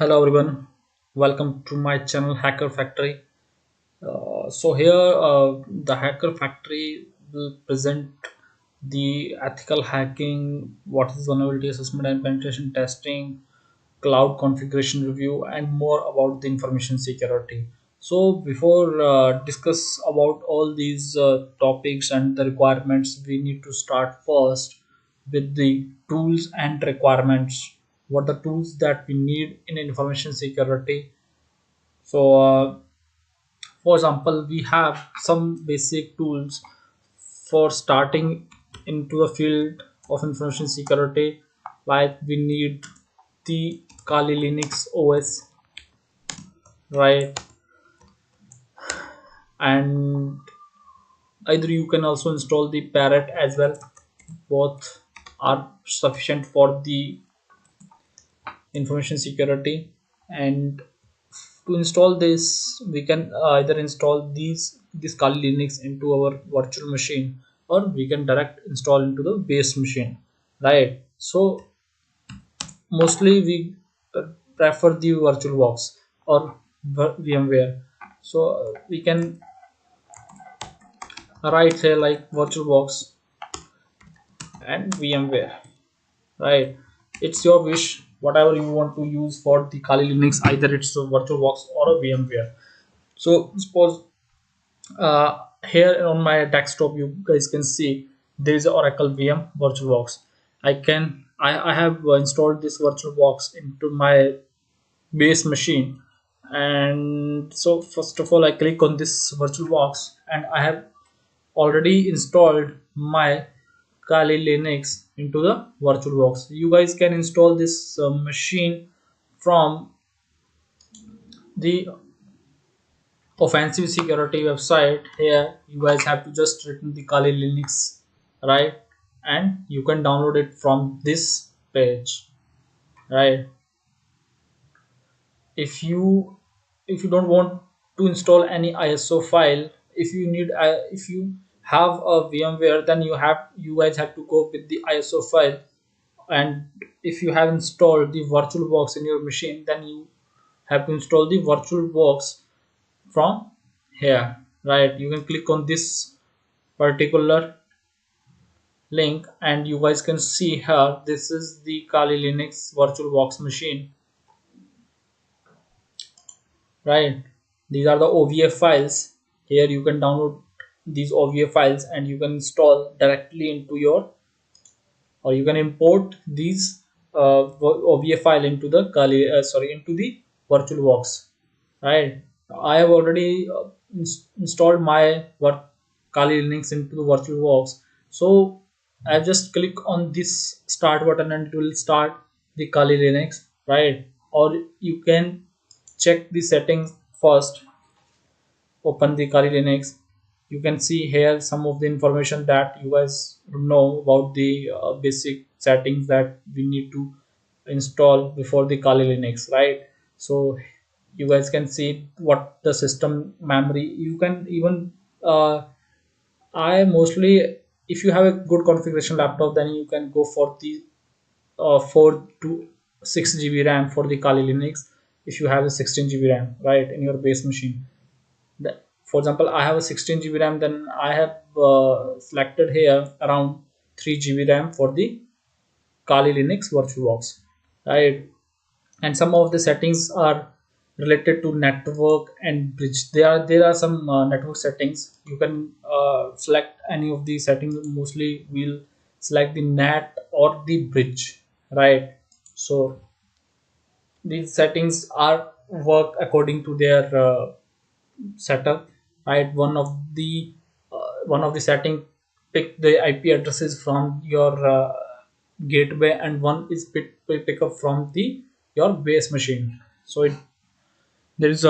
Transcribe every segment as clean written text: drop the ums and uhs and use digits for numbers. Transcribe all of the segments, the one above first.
Hello everyone, welcome to my channel Hacker Factory. So here the Hacker Factory will present the ethical hacking, what is vulnerability assessment and penetration testing, cloud configuration review, and more about the information security. So before discuss about all these topics and the requirements, we need to start first with the tools and requirements. What the tools that we need in information security. So for example, we have some basic tools for starting into the field of information security, like we need the Kali Linux OS, right? And either you can also install the Parrot as well. Both are sufficient for the information security. And to install this, we can either install this Kali Linux into our virtual machine, or we can direct install into the base machine, right? So mostly we prefer the VirtualBox or VMware. So we can write here like VirtualBox and VMware, right? It's your wish, whatever you want to use for the Kali Linux, either it's a VirtualBox or a VMware. So suppose here on my desktop you guys can see there is Oracle VM VirtualBox. I have installed this VirtualBox into my base machine. And so first of all I click on this VirtualBox, and I have already installed my Kali Linux into the VirtualBox. You guys can install this machine from the offensive security website. Here you guys have to just written the Kali Linux, right? And you can download it from this page, right? If you don't want to install any ISO file, if you have a VMware, then you guys have to go with the ISO file. And if you have installed the VirtualBox in your machine, then you have to install the VirtualBox from here, right? You can click on this particular link, and you guys can see here this is the Kali Linux VirtualBox machine, right? These are the OVF files. Here you can download these OVF files and you can install directly into your, or you can import these OVF file into the into the VirtualBox, right? I have already installed my Kali Linux into the VirtualBox. So I just click on this start button and it will start the Kali Linux, right? Or you can check the settings first. Open the Kali Linux. You can see here some of the information that you guys know about the basic settings that we need to install before the Kali Linux, right? So you guys can see what the system memory. You can even I mostly, if you have a good configuration laptop, then you can go for the 4 to 6 GB RAM for the Kali Linux. If you have a 16 GB RAM, right, in your base machine, for example, I have a 16 GB RAM, then I have selected here around 3 GB RAM for the Kali Linux VirtualBox, right? And some of the settings are related to network and bridge. There are some network settings. You can select any of the settings. Mostly we'll select the NAT or the bridge, right? So these settings are work according to their setup, right? One of the setting pick the IP addresses from your gateway, and one is pick up from the your base machine. So there is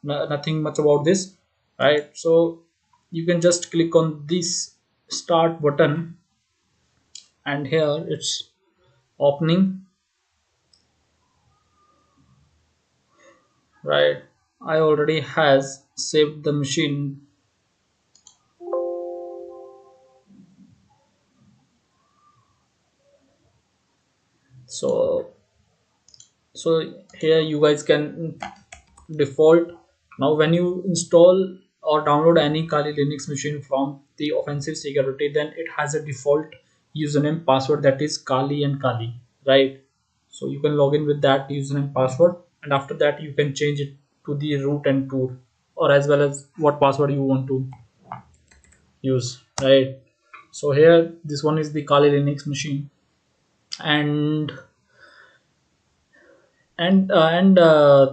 nothing much about this, right? So you can just click on this start button, and here it's opening, right? I already has saved the machine. So So here you guys can default. Now when you install or download any Kali Linux machine from the offensive security, then it has a default username password, that is Kali and Kali, right? So you can log in with that username password, and after that you can change it to the root and tour, or as well as what password you want to use, right? So here this one is the Kali Linux machine, and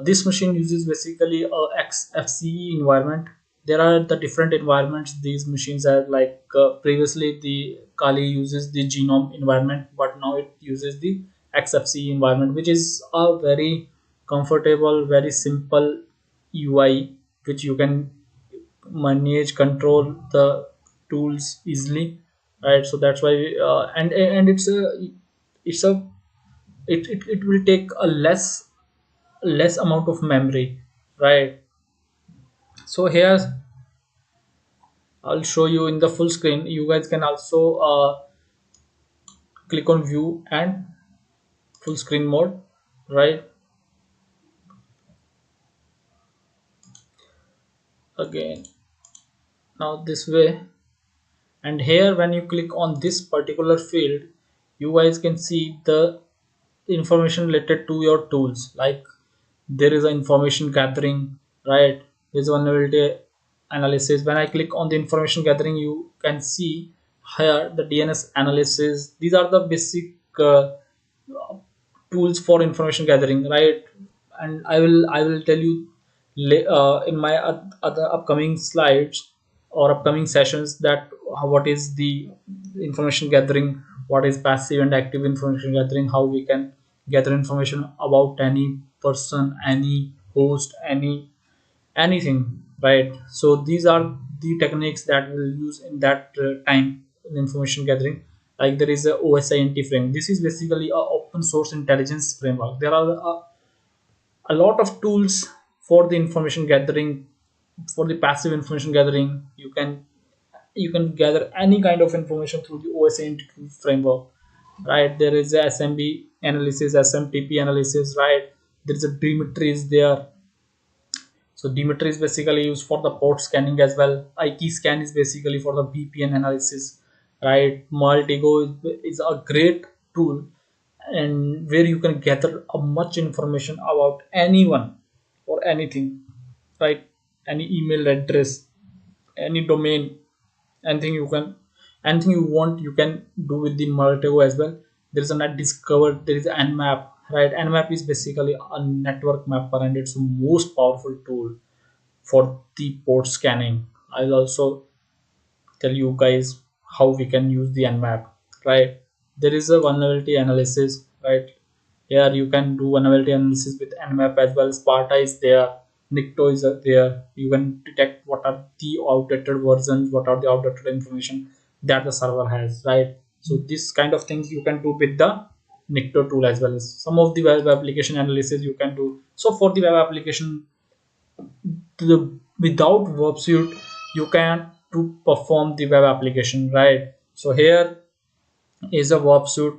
this machine uses basically a XFCE environment. There are the different environments these machines have, like previously the Kali uses the Genome environment, but now it uses the XFCE environment, which is a very comfortable, very simple UI, which you can manage, control the tools easily, right? So that's why and it's a it will take a less amount of memory, right? So here I'll show you in the full screen. You guys can also click on view and full screen mode, right? Again, now this way, and here when you click on this particular field, you guys can see the information related to your tools, like there is an information gathering, right? There's vulnerability analysis. When I click on the information gathering, you can see here the DNS analysis. These are the basic tools for information gathering, right? And I will tell you in my other upcoming slides or upcoming sessions that what is the information gathering, what is passive and active information gathering, how we can gather information about any person, any host, anything, right? So these are the techniques that we'll use in that time in information gathering. Like there is a OSINT frame. This is basically a open source intelligence framework. There are a lot of tools for the information gathering, for the passive information gathering. You can gather any kind of information through the OSINT framework, right? There is a SMB analysis, SMTP analysis, right? There is a Dimitri is there. So Dimitri is basically used for the port scanning as well. IKEyscan is basically for the VPN analysis, right? Maltego is a great tool, and where you can gather a much information about anyone or anything, right? Any email address, any domain, anything you can, anything you want, you can do with the Maltego as well. There is a net discover, there is Nmap, right? Nmap is basically a network mapper, and it's the most powerful tool for the port scanning. I'll also tell you guys how we can use the Nmap, right? There is a vulnerability analysis, right? Here you can do vulnerability analysis with Nmap as well. Sparta is there, Nikto is there. You can detect what are the outdated versions, what are the outdated information that the server has, right? So this kind of things you can do with the Nikto tool as well. Some of the web application analysis you can do. So for the web application, without verb suite you can to perform the web application, right? So here is a verb suite,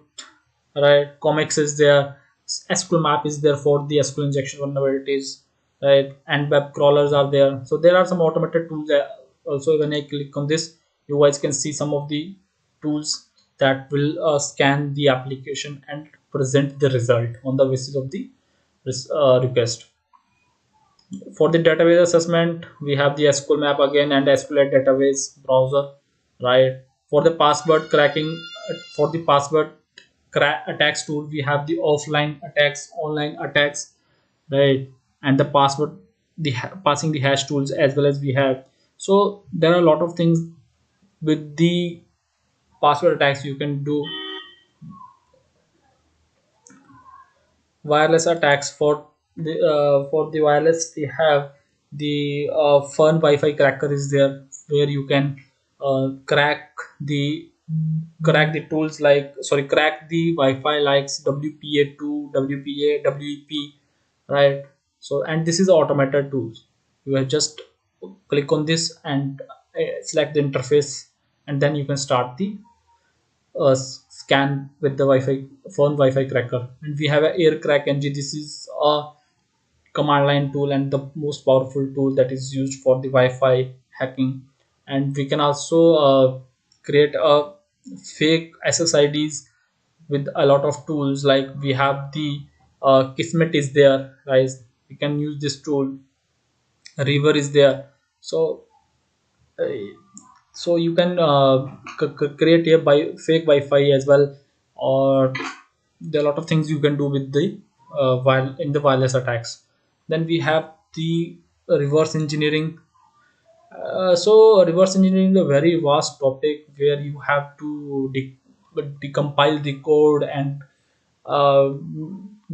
right? Comics is there, SQL map is there for the SQL injection vulnerabilities, right? And web crawlers are there. So there are some automated tools that also when I click on this, you guys can see some of the tools that will scan the application and present the result on the basis of the request. For the database assessment, we have the SQL map again and SQLite database browser, right? For the password cracking, for the password crack attacks tool, we have the offline attacks, online attacks, right? And the password, passing the hash tools as well as we have. So there are a lot of things with the password attacks you can do. Wireless attacks, for the wireless we have the fun Wi-Fi cracker is there, where you can the crack the tools, like sorry, crack the Wi-Fi likes WPA2, WPA, WEP, right? So and this is automated tools. You have just click on this and select the interface, and then you can start the scan with the Wi-Fi phone Wi-Fi cracker. And we have a air crack ng. This is a command line tool and the most powerful tool that is used for the Wi-Fi hacking. And we can also create a fake SSIDs with a lot of tools. Like we have the Kismet is there, guys. We can use this tool. River is there. So uh, so you can create a fake Wi-Fi as well, or there are a lot of things you can do with the while in the wireless attacks. Then we have the reverse engineering. So reverse engineering is a very vast topic where you have to decompile the code and uh,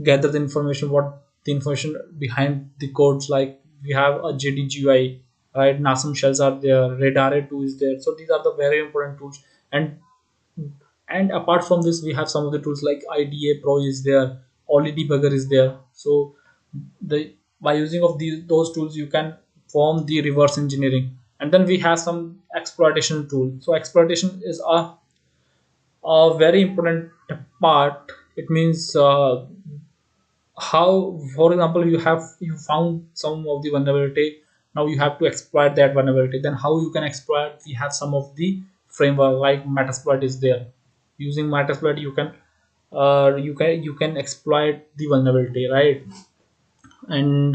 gather the information, what the information behind the codes. Like we have a JDGUI, right? NASM shells are there, Radare 2 is there. So these are the very important tools. And apart from this, we have some of the tools like IDA Pro is there, Oli Debugger is there. So the by using of those tools, you can form the reverse engineering. And then we have some exploitation tool. So exploitation is a very important part. It means how, for example, you found some of the vulnerability. Now you have to exploit that vulnerability. Then how you can exploit? We have some of the framework like Metasploit is there. Using Metasploit, you can exploit the vulnerability, right? And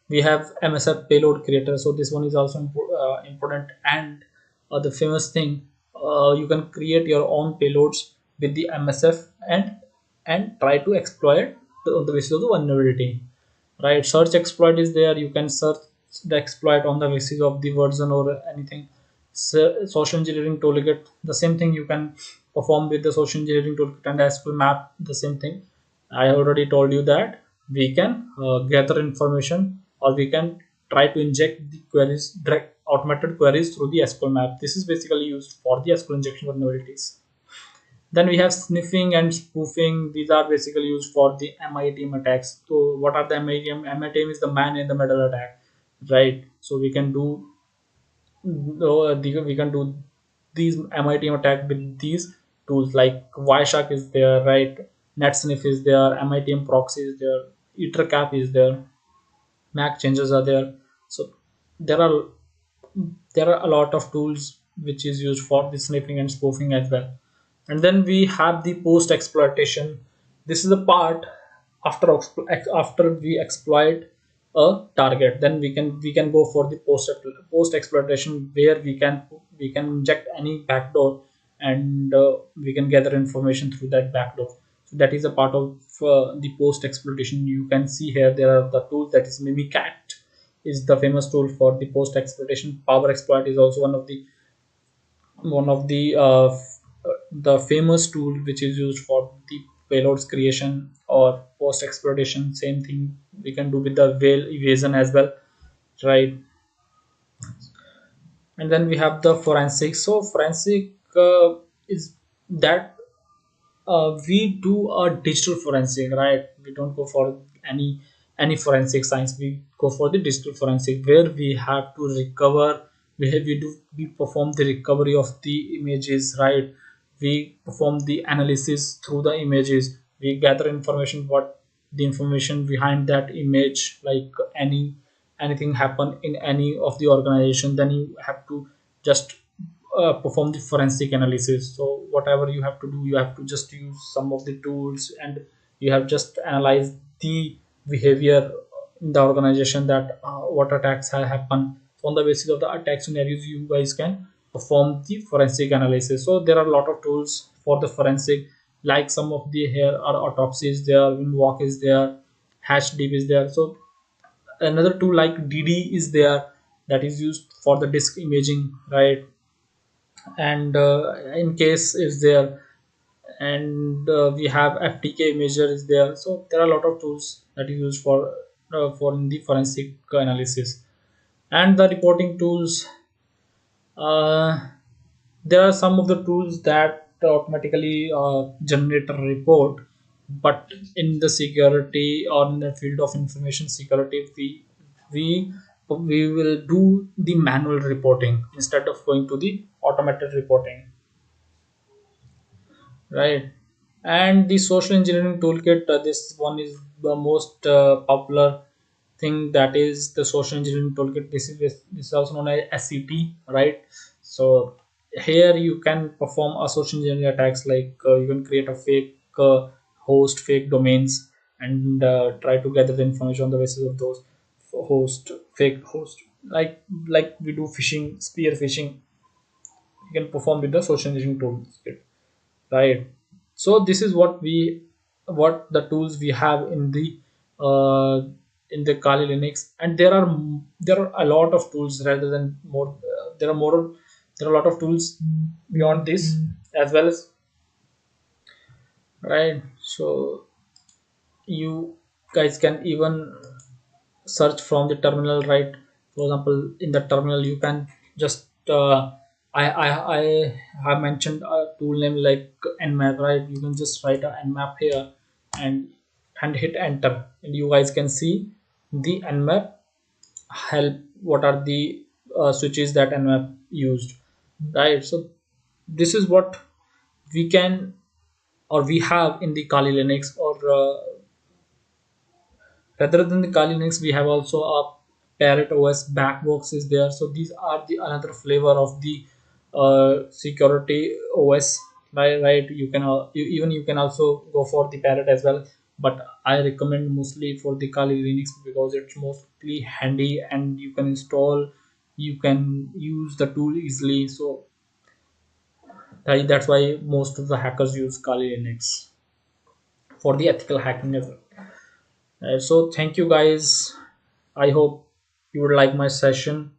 we have MSF payload creator. So this one is also important. And the famous thing, you can create your own payloads with the MSF and try to exploit on the basis of the vulnerability, right? Search exploit is there. You can search the exploit on the basis of the version or anything. Social engineering toolkit, the same thing you can perform with the social engineering toolkit. And SQL map, the same thing. I already told you that we can gather information, or we can try to inject the queries, direct automated queries through the SQL map. This is basically used for the SQL injection vulnerabilities. Then we have sniffing and spoofing. These are basically used for the MITM attacks. So what are the MITM? MITM is the man in the middle attack, right? So we can do we can do these MITM attack with these tools. Like Wireshark is there, right? NetSniff is there, MITM proxy is there, EtherCap is there, Mac changes are there. So there are a lot of tools which is used for the sniffing and spoofing as well. And then we have the post exploitation. This is the part after we exploit a target. Then we can go for the post exploitation, where we can inject any backdoor, and we can gather information through that backdoor. So that is a part of the post exploitation. You can see here there are the tools, that is Mimicat is the famous tool for the post exploitation. Power exploit is also one of the famous tool which is used for the payloads creation or post exploitation. Same thing we can do with the veil evasion as well, right? And then we have the forensic. So forensic is that we do a digital forensic, right? We don't go for any forensic science. We go for the digital forensic, where we have to recover. We perform the recovery of the images, right? We perform the analysis through the images. We gather information, what the information behind that image, like anything happen in any of the organization. Then you have to just perform the forensic analysis. So whatever you have to do, you have to just use some of the tools, and you have just analyze the behavior in the organization, that what attacks have happened. So on the basis of the attack scenarios, you guys can perform the forensic analysis. So there are a lot of tools for the forensic. Like some of the here are autopsies there, Winwalk is there, HashDeep is there. So another tool like DD is there, that is used for the disk imaging, right? And in case is there. And we have FTK measure is there. So there are a lot of tools that is used for in the forensic analysis. And the reporting tools, uh, there are some of the tools that automatically generate a report. But in the security, or in the field of information security, we we will do the manual reporting instead of going to the automated reporting, right? And the social engineering toolkit, this one is the most popular thing, that is the social engineering toolkit. This is also known as SCT, right? So here you can perform a social engineering attacks, like you can create a fake host, fake domains, and try to gather the information on the basis of those fake host, like we do phishing, spear phishing. You can perform with the social engineering toolkit, right? So this is what the tools we have uh, in the Kali Linux. And there are a lot of tools, rather than more there are a lot of tools beyond this as well as, right? So you guys can even search from the terminal, right? For example, in the terminal you can just I have mentioned a tool name like nmap, right? You can just write a nmap here, and hit enter, and you guys can see the nmap help, what are the switches that nmap used, right? So this is what we can, or we have in the Kali Linux, or rather than the Kali Linux, we have also a Parrot OS Backbox is there. So these are the another flavor of the security OS. Right? You can even you can also go for the Parrot as well, but I recommend mostly for the Kali Linux because it's mostly handy and you can install, you can use the tool easily. So that's why most of the hackers use Kali Linux for the ethical hacking as well. So thank you guys. I hope you would like my session.